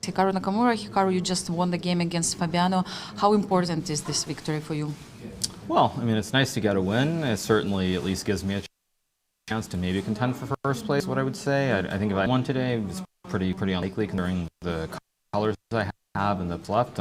Hikaru Nakamura. Hikaru, you just won the game against Fabiano. How important is this victory for you? Well, I mean, it's nice to get a win. It certainly at least gives me a chance to maybe contend for first place, what I would say. I think if I won today, it's pretty unlikely considering the colors I have and that's left.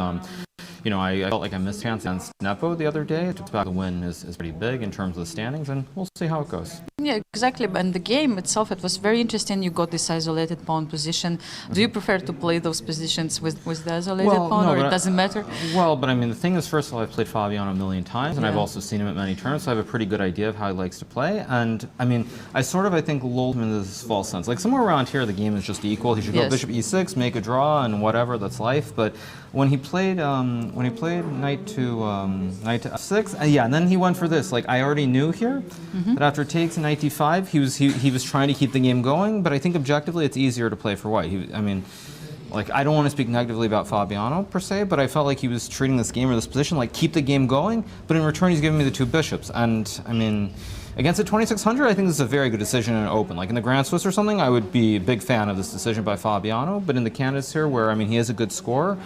You know, I felt like I missed a chance against Nepo the other day. To expect the win is pretty big in terms of the standings, and we'll see how it goes. Yeah, exactly. And the game itself, it was very interesting. You got this isolated pawn position. Do you prefer to play those positions with the isolated pawn, or it doesn't matter? Well, but I mean, the thing is, first of all, I've played Fabiano a million times, and I've also seen him at many tournaments, so I have a pretty good idea of how he likes to play. And I mean, I think, lulled him into this false sense. Like, somewhere around here, the game is just equal. He should go bishop e6, make a draw, and whatever, that's life. But when he played knight to f6, and then he went for this. Like, I already knew here that after takes and knight d5, he was trying to keep the game going. But I think objectively, it's easier to play for white. I mean, like, I don't want to speak negatively about Fabiano per se, but I felt like he was treating this game or this position like keep the game going. But in return, he's giving me the two bishops. And I mean, against a 2600, I think this is a very good decision in an open. Like in the Grand Swiss or something, I would be a big fan of this decision by Fabiano. But in the candidates here, where I mean he is a good scorer,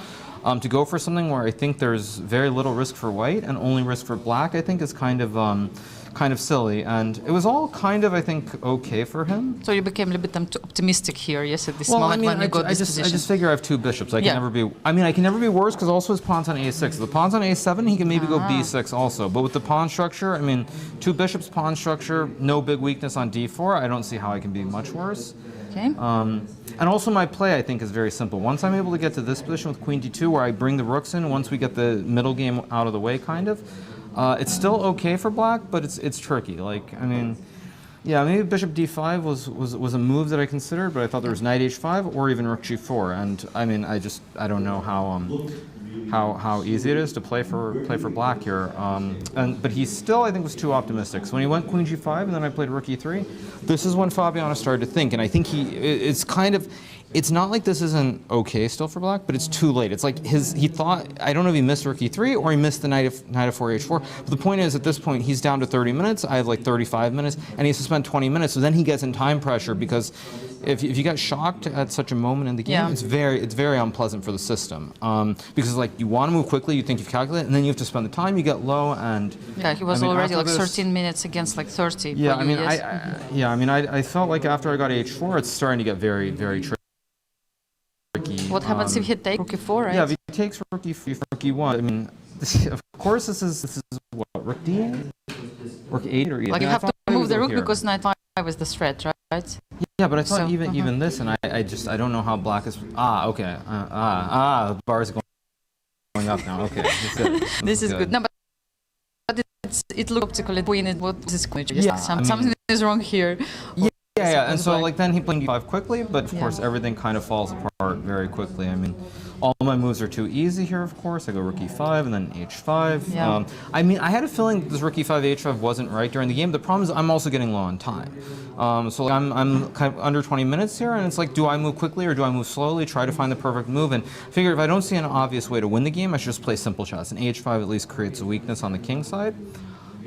to go for something where I think there's very little risk for white and only risk for black, I think is kind of silly. And it was all kind of, I think, okay for him. So you became a little bit too optimistic here, yes, at this moment when you got this position. I just figure I have two bishops. I can never be. I mean, I can never be worse because also his pawn's on a6. If the pawn's on a7, he can maybe go b6 also. But with the pawn structure, I mean, two bishops pawn structure, no big weakness on d4. I don't see how I can be much worse. Okay. And also my play, I think, is very simple. Once I'm able to get to this position with queen d2, where I bring the rooks in, once we get the middle game out of the way, kind of, it's still okay for black, but it's tricky. Like, I mean, yeah, maybe bishop d5 was a move that I considered, but I thought there was knight h5 or even rook g4. And I mean, I don't know how easy it is to play for black here. But he still, I think, was too optimistic. So when he went queen g5 and then I played rook e3, this is when Fabiano started to think. And I think it's not like this isn't okay still for black, but it's too late. It's like he thought, I don't know if he missed rook e3 or he missed the knight of 4 h4. But the point is, at this point, he's down to 30 minutes. I have like 35 minutes, and he has to spend 20 minutes. So then he gets in time pressure because if you get shocked at such a moment in the game, it's very unpleasant for the system. Because like you want to move quickly, you think you've calculated, and then you have to spend the time. You get low, and he was already like 13 minutes against like 30. Yeah, I mean, I felt like after I got h4, it's starting to get very tricky. What happens if he takes rook e4, right? Yeah, if he takes rook e1, I mean, of course this is what, rook d8? Rook 8 or e8? Like you have to move the rook because knight 5 is the threat, right? Yeah, but I thought even this, and I don't know how black is. Okay. The bar is going up now. Okay, this is good. No, but it looks optically queen. What is queen? Something is wrong here. Yeah, and so like then he played e5 quickly, but of course everything kind of falls apart very quickly. I mean, all my moves are too easy here, of course. I go rook e5 and then h5. Yeah. I mean, I had a feeling this rook e5, h5 wasn't right during the game. The problem is I'm also getting low on time. So like I'm kind of under 20 minutes here, and it's like, do I move quickly or do I move slowly, try to find the perfect move? And figure if I don't see an obvious way to win the game, I should just play simple chess. And h5 at least creates a weakness on the king side.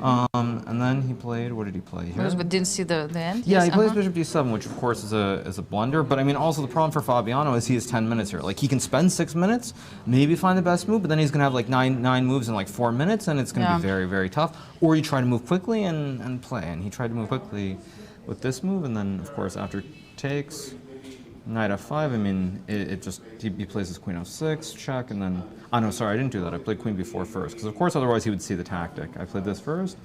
And then he played, what did he play here? But didn't see the end? Yeah, he plays bishop d7, which of course is a blunder. But I mean, also the problem for Fabiano is he has 10 minutes here. Like he can spend 6 minutes, maybe find the best move, but then he's going to have like nine moves in like 4 minutes, and it's going to be very tough. Or you try to move quickly and play. And he tried to move quickly with this move, and then of course after takes, knight f5, I mean, he plays his queen f6, check, and then, oh no, sorry, I didn't do that. I played queen b4 first, because of course otherwise he would see the tactic. I played this first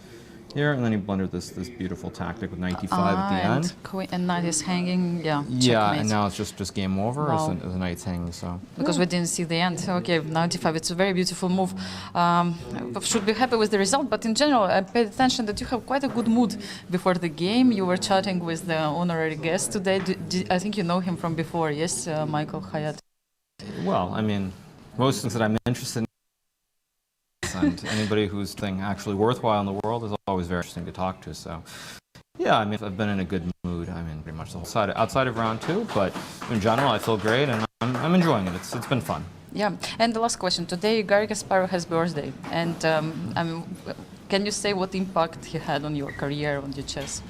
here, and then he blundered this beautiful tactic with knight d5 at the end. And knight is hanging, Yeah, and now it's just game over as the knight's hanging, so. Because we didn't see the end. Okay, knight d5, it's a very beautiful move. Should be happy with the result, but in general, I paid attention that you have quite a good mood before the game. You were chatting with the honorary guest today. I think you know him from before, yes, Michael Hayat? Well, I mean, most things that I'm interested in, and anybody whose thing actually worthwhile in the world is always very interesting to talk to. So, yeah, I mean, I've been in a good mood. I mean, pretty much the whole side outside of round 2, but in general, I feel great and I'm enjoying it. It's been fun. Yeah, and the last question today, Garry Kasparov has birthday, and I mean, can you say what impact he had on your career, on your chess?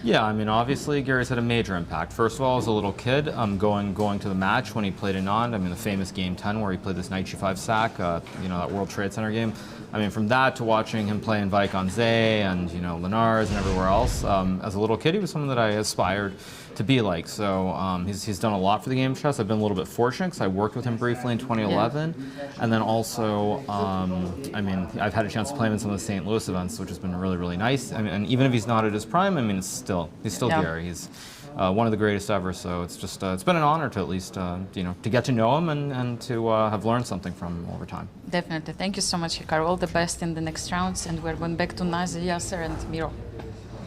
Yeah, I mean, obviously, Garry's had a major impact. First of all, as a little kid, going to the match when he played Anand, I mean, the famous Game 10 where he played this knight g5 sack, that World Trade Center game. I mean, from that to watching him play in Vike on Zay and, Linares and everywhere else, as a little kid, he was someone that I aspired to be like. So he's done a lot for the game of chess. I've been a little bit fortunate because I worked with him briefly in 2011. Yeah. And then also, I've had a chance to play him in some of the St. Louis events, which has been really, really nice. I mean, and even if he's not at his prime, I mean, he's still yeah. Garry. He's one of the greatest ever. So it's just, it's been an honor to at least, to get to know him and to have learned something from him over time. Definitely. Thank you so much, Hikaru. All the best in the next rounds. And we're going back to Nazi, Yasser, and Miro.